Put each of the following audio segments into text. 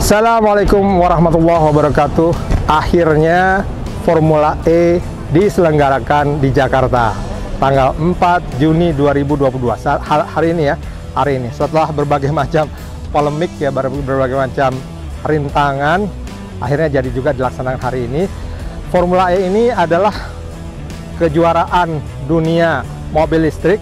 Assalamualaikum warahmatullahi wabarakatuh. Akhirnya Formula E diselenggarakan di Jakarta tanggal 4 Juni 2022. Hari ini ya, hari ini setelah berbagai macam polemik ya, berbagai macam rintangan, akhirnya jadi juga dilaksanakan hari ini. Formula E ini adalah kejuaraan dunia mobil listrik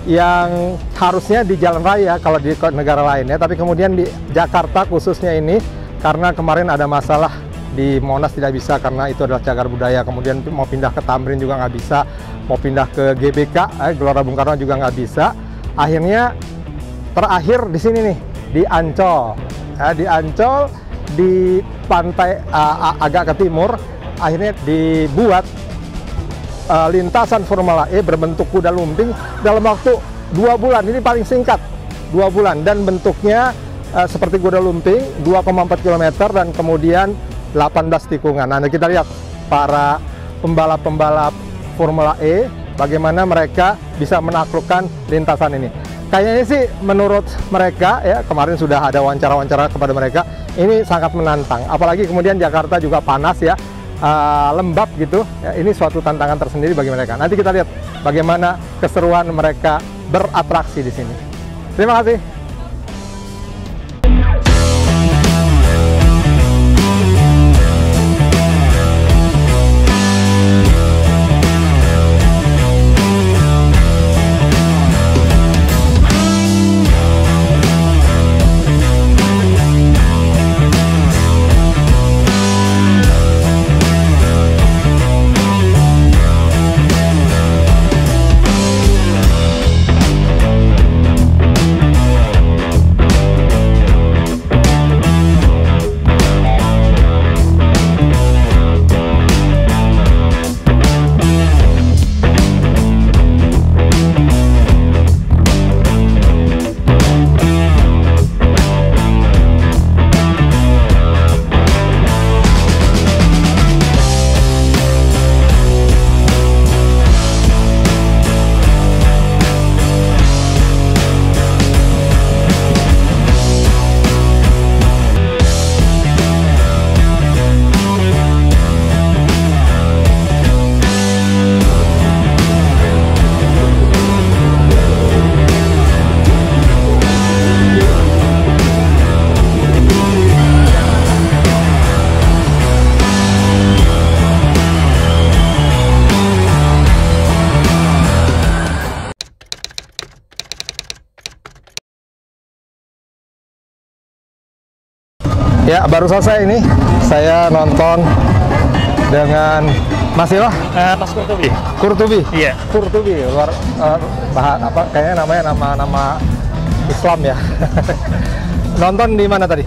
yang harusnya di jalan raya kalau di negara lainnya, tapi kemudian di Jakarta khususnya ini karena kemarin ada masalah di Monas tidak bisa karena itu adalah cagar budaya, kemudian mau pindah ke Tamrin juga nggak bisa, mau pindah ke GBK Gelora Bung Karno juga nggak bisa. Akhirnya terakhir di sini nih, di Ancol di Ancol, di pantai agak ke timur, akhirnya dibuat lintasan Formula E berbentuk kuda lumping dalam waktu 2 bulan. Ini paling singkat, 2 bulan, dan bentuknya seperti kuda lumping, 2,4 km dan kemudian 18 tikungan. Nah, kita lihat para pembalap-pembalap Formula E bagaimana mereka bisa menaklukkan lintasan ini. Kayaknya sih menurut mereka ya, kemarin sudah ada wawancara-wawancara kepada mereka, ini sangat menantang. Apalagi kemudian Jakarta juga panas ya, lembab gitu ya, ini suatu tantangan tersendiri bagi mereka. Nanti kita lihat bagaimana keseruan mereka beratraksi di sini. Terima kasih. Ya, baru selesai ini. Saya nonton dengan Mas Iwah, Mas Kurtubi. Kurtubi. Iya. Kurtubi, luar apa kayaknya namanya nama Islam ya. Nonton di mana tadi?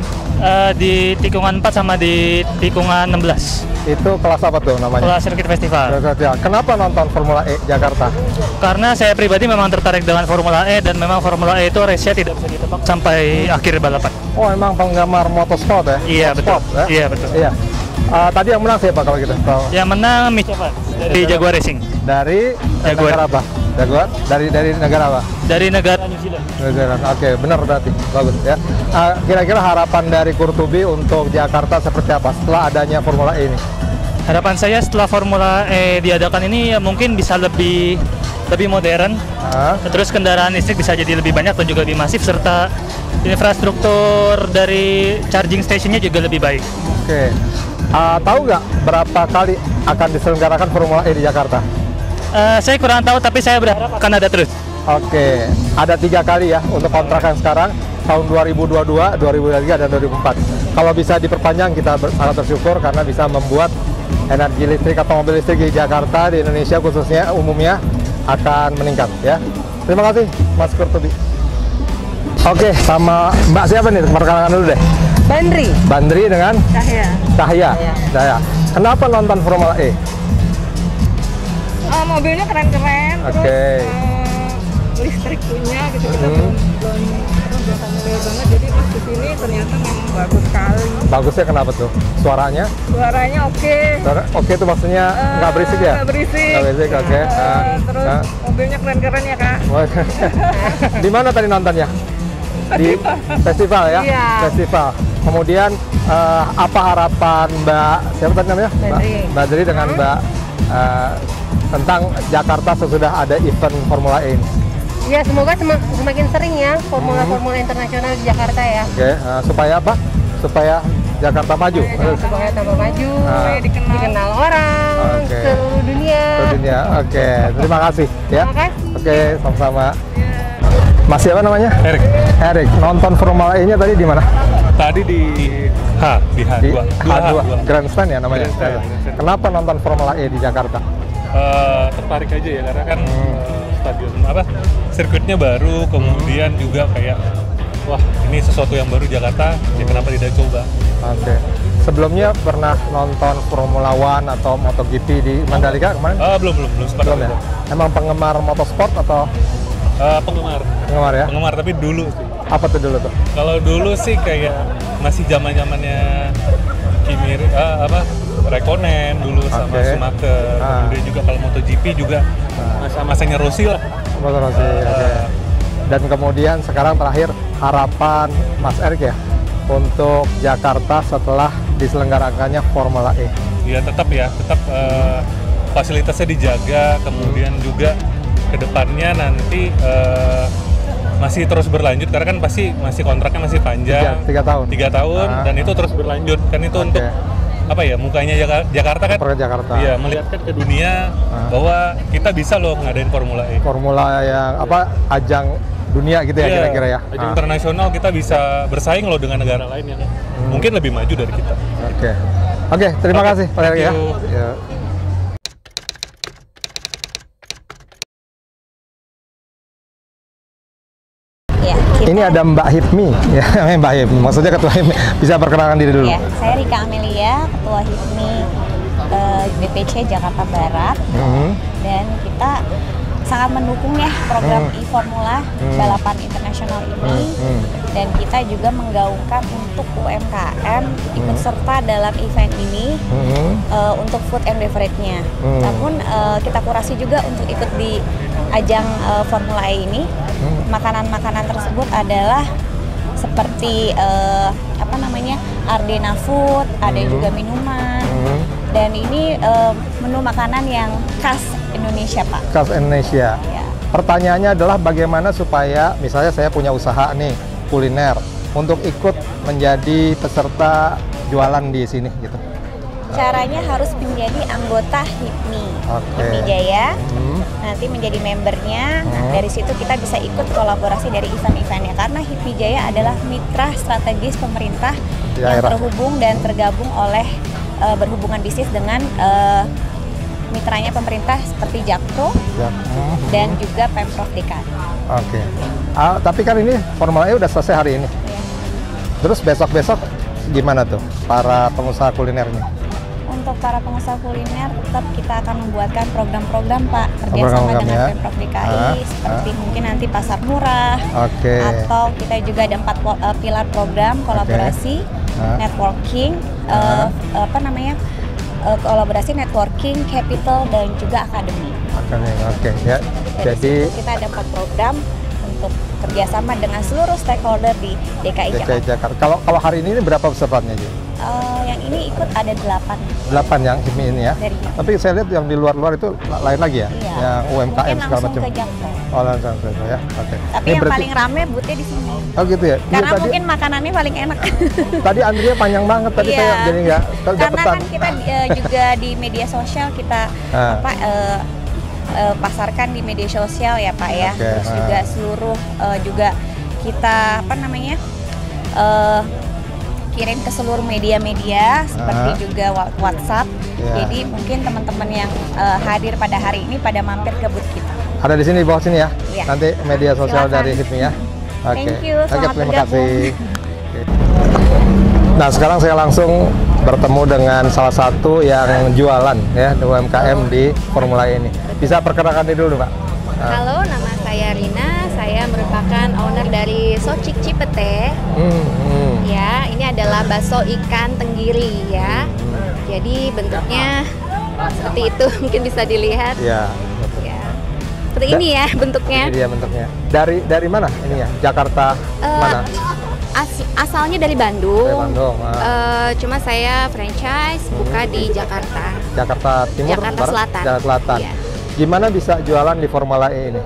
Di tikungan 4 sama di tikungan 16. Itu kelas apa tuh namanya? Kelas sirkuit festival. Kenapa nonton Formula E Jakarta? Karena saya pribadi memang tertarik dengan Formula E, dan memang Formula E itu race-nya tidak bisa ditebak sampai akhir balapan. Oh, emang penggemar motorsport ya? Iya, betul. Ya? Iya, betul. Iya. Tadi yang menang siapa kalau gitu? Yang menang Mitch Evans dari Jaguar Racing. Dari Jaguar. negara apa? Jaguar? Dari negara apa? Dari negara New Zealand. Oke, benar berarti. Bagus ya. Kira-kira harapan dari Kurtubi untuk Jakarta seperti apa setelah adanya Formula E ini? Harapan saya setelah Formula E diadakan ini ya mungkin bisa lebih modern, terus kendaraan listrik bisa jadi lebih banyak dan juga lebih masif, serta infrastruktur dari charging stationnya juga lebih baik. Oke. Tahu nggak berapa kali akan diselenggarakan Formula E di Jakarta? Saya kurang tahu, tapi saya berharap akan ada terus. Oke, ada 3 kali ya untuk kontrak yang sekarang, tahun 2022, 2023, dan 2024. Kalau bisa diperpanjang kita sangat bersyukur karena bisa membuat energi listrik atau mobil listrik di Jakarta, di Indonesia khususnya umumnya akan meningkat ya. Terima kasih Mas Kurtubi. Oke, sama Mbak siapa nih? Perkenalan dulu deh. Bandri. Bandri dengan Cahya. Cahya. Cahya. Kenapa nonton Formula E? Mobilnya keren-keren, Oke. terus listrik punya gitu, kita belum familiar banget, jadi pas kesini ternyata memang bagus sekali. Bagusnya kenapa tuh? Suaranya? Suaranya oke. Oke itu maksudnya nggak berisik ya? Nggak berisik. Nggak berisik, oke. Terus mobilnya keren-keren ya, Kak. Di mana tadi nontonnya? Di festival ya? Iya. Festival. Kemudian apa harapan Mbak siapa tadi namanya? Mbak Dri dengan Mbak tentang Jakarta sesudah ada event Formula E ini? Ya, semoga semakin sering ya formula internasional di Jakarta ya. Oke, supaya apa? Supaya Jakarta maju. Supaya tambah maju, supaya dikenal orang seluruh dunia. Oke, terima kasih ya. Terima kasih. Oke, sama-sama. Mas siapa namanya? Erik. Erik. Nonton Formula E-nya tadi di mana? Tadi di H2. Di H2. Grandstand ya namanya. Grandstand. Kenapa nonton Formula E di Jakarta? Tertarik aja ya karena kan stadion sirkuitnya baru, kemudian juga kayak wah ini sesuatu yang baru Jakarta, ya kenapa tidak coba? Oke. Sebelumnya pernah nonton Formula One atau MotoGP di Mandalika kemarin? Belum sempat. Belum ya? Emang penggemar motorsport atau? Penggemar ya? Penggemar, tapi dulu sih. Apa tuh dulu tuh? Kalau dulu sih kayak masih zamannya Kimi Raikkonen dulu sama Schumacher. Kemudian juga kalau MotoGP juga masa-masanya Rossi lah. Rossi. Dan kemudian sekarang terakhir harapan Mas Erik ya untuk Jakarta setelah diselenggarakannya Formula E. Ya tetap fasilitasnya dijaga, kemudian juga kedepannya nanti masih terus berlanjut karena kan pasti masih kontraknya masih panjang 3 tahun dan itu terus berlanjut kan itu untuk apa ya mukanya Jakarta kan iya melihatkan ke dunia bahwa kita bisa loh ngadain Formula E yang ajang dunia gitu ya kira-kira ya ajang internasional kita bisa bersaing loh dengan negara lain yang mungkin lebih maju dari kita. Oke, terima kasih Pak Erik ya. Ini ada Mbak Hipmi, ya Mbak Hipmi, maksudnya Ketua Hipmi. Bisa perkenalkan diri dulu. Ya, saya Rika Amelia, Ketua Hipmi BPC Jakarta Barat, dan kita sangat mendukung ya program e-Formula balapan internasional ini, dan kita juga menggaungkan untuk UMKM ikut serta dalam event ini untuk food and beverage-nya. Namun kita kurasi juga untuk ikut di ajang Formula E ini. Makanan-makanan tersebut adalah seperti Ardena Food, ada juga minuman, dan ini menu makanan yang khas Indonesia, Pak. Khas Indonesia. Ya. Pertanyaannya adalah bagaimana supaya misalnya saya punya usaha nih kuliner untuk ikut menjadi peserta jualan di sini gitu. Caranya harus menjadi anggota HIPMI, HIPMI Jaya, nanti menjadi membernya. Dari situ kita bisa ikut kolaborasi dari event-eventnya karena HIPMI Jaya adalah mitra strategis pemerintah yang terhubung dan tergabung oleh berhubungan bisnis dengan mitranya pemerintah seperti Jakpro dan juga Pemprov DKI. Tapi kan ini Formula E udah selesai hari ini. Terus besok-besok gimana tuh para pengusaha kulinernya? Untuk para pengusaha kuliner tetap kita akan membuatkan program-program Pak kerjasama dengan Pemprov DKI seperti mungkin nanti pasar murah atau kita juga ada 4 pilar program kolaborasi networking kolaborasi networking, capital dan juga akademi. Jadi kita ada 4 program untuk kerjasama dengan seluruh stakeholder di DKI Jakarta. Kalau hari ini berapa pesertanya Ji? Yang ini ikut ada 8. 8 yang HIPMI ini ya? Tapi saya lihat yang di luar-luar itu lain lagi ya? Iya. Yang UMKM segala macam. Mungkin langsung ke Jakpro. Langsung ya? Tapi yang paling rame boothnya di sini. Oh gitu ya? Karena mungkin makanannya paling enak. Tadi antrinya panjang banget, tadi saya jadi nggak dapetan. Karena kan kita juga di media sosial kita pasarkan di media sosial ya Pak ya. Terus juga seluruh juga kita kirim ke seluruh media-media seperti juga WhatsApp. Jadi mungkin teman-teman yang hadir pada hari ini pada mampir ke booth kita. Ada di sini di bawah sini ya. Nanti media sosial dari HIPMI ya. Thank you. Selamat terima kasih. Nah, sekarang saya langsung bertemu dengan salah satu yang jualan ya UMKM di Formula E ini. Bisa perkenalkan diri dulu, Pak. Halo, nama saya Rina. Saya merupakan owner dari Socik Cipete. Ya, ini adalah bakso ikan tenggiri ya. Jadi bentuknya seperti itu, mungkin bisa dilihat. Ya. Seperti ini ya bentuknya. Ini dia bentuknya. Dari mana ini ya? Jakarta mana? asalnya dari Bandung. Dari Bandung. Cuma saya franchise buka di Jakarta. Jakarta Timur, Jakarta Barat, Selatan. Jakarta Selatan. Iya. Gimana bisa jualan di Formula E ini?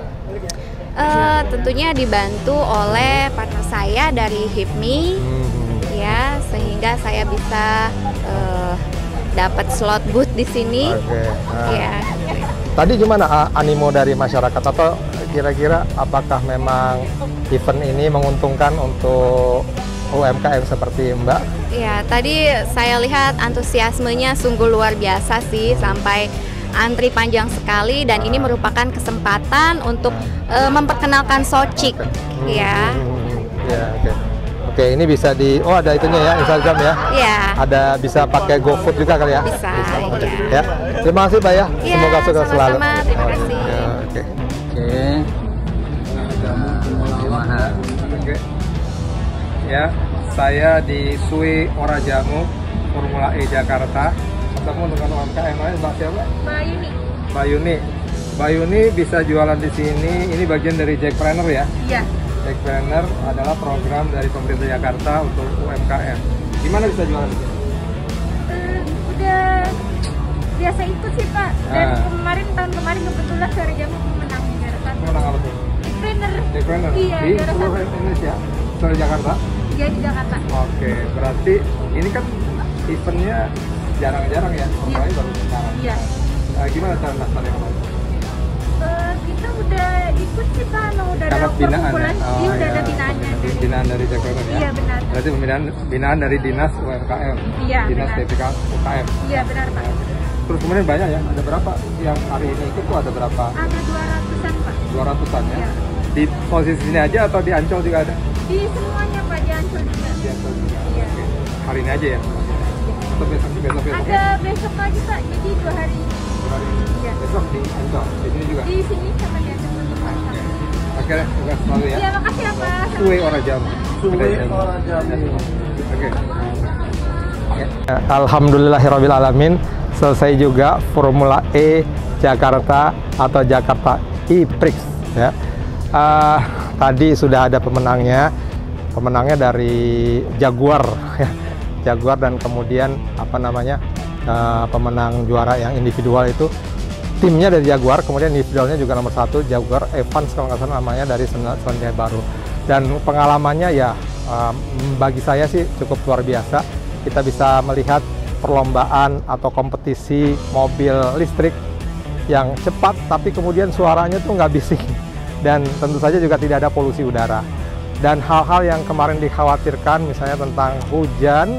Tentunya dibantu oleh partner saya dari HIPMI, ya, sehingga saya bisa dapat slot booth di sini. Ya. Tadi gimana animo dari masyarakat, atau kira-kira apakah memang event ini menguntungkan untuk UMKM seperti Mbak? Ya, tadi saya lihat antusiasmenya sungguh luar biasa sih, sampai antri panjang sekali, dan ini merupakan kesempatan untuk memperkenalkan Socik. Ya. Oke, ini bisa ada itunya ya, Instagram ya? Iya. Ada, bisa pakai GoFood juga kali ya? Bisa. Ya. Terima kasih Pak ya. Ya, Semoga sukses selalu. Terima kasih. Oke. Ya, saya di Sui Orajamu Formula E Jakarta. Ketemu dengan UMKM lain, Mbak siapa? Mbak Yuni. Mbak Yuni. Mbak Yuni bisa jualan di sini. Ini bagian dari Jackpreneur ya? Iya. Jackpreneur adalah program dari pemerintah Jakarta untuk UMKM. Gimana bisa jualan di sini? Udah biasa ikut sih Pak. Dan tahun kemarin kebetulan Suara Jamu menang di Jakarta. Menang apa tuh? Jackpreneur. Iya, di seluruh Indonesia. Suara Jakarta? Iya, di Jakarta. Oke, berarti ini kan eventnya jarang-jarang ya, mulai baru sekarang. Iya. Gimana cara daftarnya kemarin? Kita udah ikut sih Pak, udah Karena ada binaan ya? Iya, udah ada binaannya. Binaan dari Jakarta ya? Iya, benar. Berarti binaan dari Dinas UMKM? Iya, Dinas TPK UKM? Iya, benar Pak. Terus kemudian banyak ya, ada berapa yang hari ini ikut tuh, ada berapa? Ada 200-an Pak. 200-an ya? Iya. Di posisi sini aja atau di Ancol juga ada? Di semuanya Pak, di Ancol juga. Di Ancol juga? Iya. Oke. Hari ini aja ya? Atau besok ya? Ada besok lagi Pak, jadi 2 hari. 2 hari? Iya. Besok di Ancol, di sini juga? Di sini sama di Ancol juga Pak. Oke, sukses selalu ya? Iya, makasih ya Pak. Sui Orajamu. Oke. Alhamdulillahirrabbilalamin, selesai juga Formula E Jakarta atau Jakarta E-Prix ya. Tadi sudah ada pemenangnya dari Jaguar ya. Jaguar, dan kemudian pemenang juara yang individual itu timnya dari Jaguar, kemudian individualnya juga nomor 1 Jaguar Evans kalau nggak salah namanya, dari Selandia Baru. Dan pengalamannya ya bagi saya sih cukup luar biasa. Kita bisa melihat perlombaan atau kompetisi mobil listrik yang cepat, tapi kemudian suaranya tuh nggak bising, dan tentu saja juga tidak ada polusi udara. Dan hal-hal yang kemarin dikhawatirkan, misalnya tentang hujan,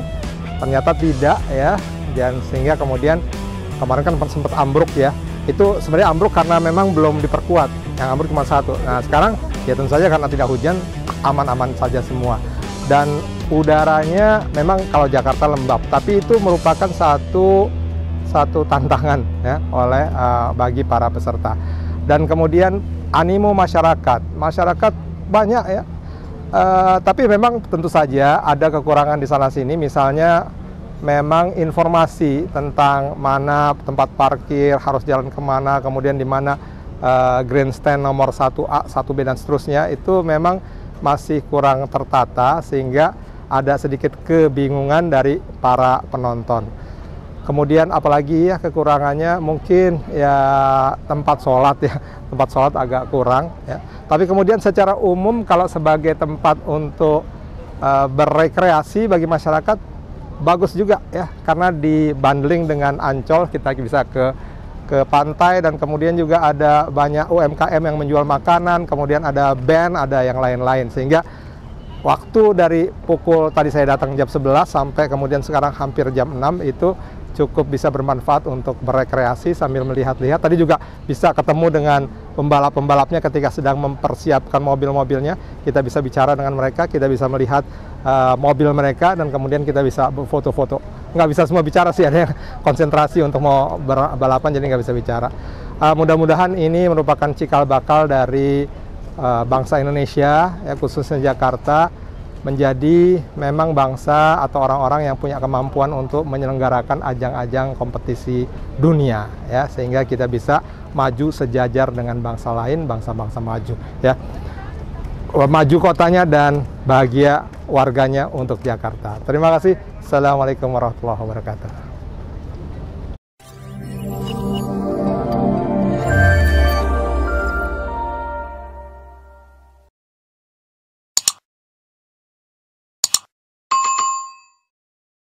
ternyata tidak ya, dan sehingga kemudian kemarin kan sempat ambruk ya. Itu sebenarnya ambruk karena memang belum diperkuat, yang ambruk cuma 1. Nah sekarang ya tentu saja karena tidak hujan, aman-aman saja semua. Dan udaranya memang kalau Jakarta lembab, tapi itu merupakan satu tantangan ya bagi para peserta. Dan kemudian animo masyarakat banyak ya, tapi memang tentu saja ada kekurangan di sana sini. Misalnya memang informasi tentang mana tempat parkir, harus jalan kemana, kemudian di mana grandstand nomor 1A, 1B dan seterusnya, itu memang masih kurang tertata, sehingga ada sedikit kebingungan dari para penonton. Kemudian apalagi ya kekurangannya mungkin ya tempat sholat ya, tempat sholat agak kurang ya. Tapi kemudian secara umum kalau sebagai tempat untuk berrekreasi bagi masyarakat bagus juga ya, karena dibundling dengan Ancol, kita bisa ke pantai, dan kemudian juga ada banyak UMKM yang menjual makanan, kemudian ada band, ada yang lain-lain, sehingga waktu dari pukul tadi saya datang jam 11 sampai kemudian sekarang hampir jam 6 itu cukup bisa bermanfaat untuk berrekreasi sambil melihat-lihat. Tadi juga bisa ketemu dengan pembalap-pembalapnya ketika sedang mempersiapkan mobil-mobilnya. Kita bisa bicara dengan mereka, kita bisa melihat mobil mereka, dan kemudian kita bisa foto-foto. Nggak bisa semua bicara sih, ada yang konsentrasi untuk mau balapan, jadi nggak bisa bicara. Mudah-mudahan ini merupakan cikal bakal dari bangsa Indonesia, ya, khususnya Jakarta, menjadi memang bangsa atau orang-orang yang punya kemampuan untuk menyelenggarakan ajang-ajang kompetisi dunia, ya, sehingga kita bisa maju sejajar dengan bangsa lain, bangsa-bangsa maju, ya. maju kotanya dan bahagia warganya untuk Jakarta. Terima kasih. Assalamualaikum warahmatullahi wabarakatuh.